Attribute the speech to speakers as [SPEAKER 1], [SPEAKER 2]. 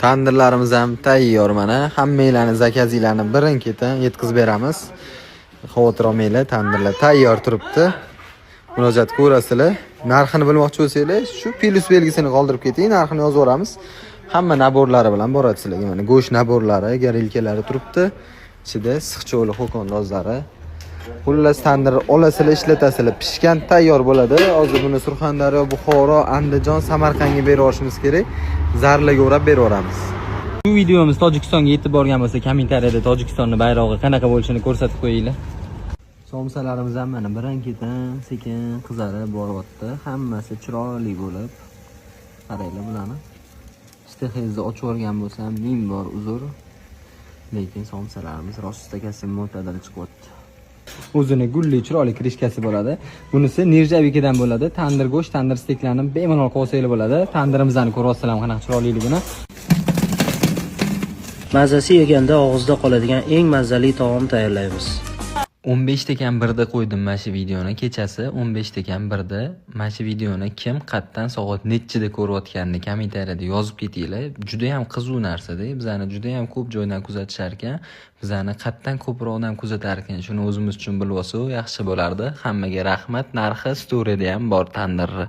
[SPEAKER 1] Tandirlarimiz ham tayyor mana. Hammanglarning zakazinglarni birin-ketin yetkazib beramiz. Xavotir olmanglar, tandirlar tayyor turibdi. Murojaat ko'rasizlar. Narxini bilmoqchi bo'lsanglar, shu plus belgisini qoldirib keting, narxini yozib yuboramiz. Hamma naborlari bilan boradi sizlarga. Mana go'sht naborlari, garilkalari turibdi. Ichida issiqcho'li xo'kondozlari. Xullas tandir olasizlar, ishlatasizlar, pishgan tayyor bo'ladi. Hozir buni Surxondaryo, Buxoro, Andijon, Samarqandga berib olishimiz kerak. Zarlarga o'rab berib yuboramiz.
[SPEAKER 2] Bu videomiz Tojikistonga yetib borgan bo'lsa, kommentariyada Tojikistonning bayrog'i qanaqa bo'lishini ko'rsatib qo'yinglar. Somsalarimiz ham mana birin-ketin sekin qizarib boryapti. Hammasi chiroyli bo'lib. Qaranglar bularni. Ishtahangizni ochib olgan bo'lsam, ming bor uzr. Lekin somsalarimiz rostakasi mo'tadil chiqyapti. O'zini gulli chiroyli krishkasi bo'ladi. Bunisi nirjavikidan bo'ladi. Tandir go'sht, tandir steklarni bemalol qo'ysanglar bo'ladi. Tandirimizni ko'ryapsizlar qanaqa chiroyliligini.
[SPEAKER 3] Mazasi yeganda og'izda qoladigan eng mazali taom tayyorlaymiz.
[SPEAKER 2] 15 tekan birda qo'ydim mana shu videoni. Kechasi 15 tekan birda mana shu videoni kim qatdan soat nechida ko'rayotganini kommentariyada yozib ketinglar. Juda ham qiziq narsa-da. Bizani juda ham ko'p joydan kuzatishar ekan. Bizani qatdan ko'proq odam kuzatar ekan. Shuni o'zimiz uchun bilib olsak yaxshi bo'lardi. Hammaga rahmat. Narxi storida ham bor tandirni.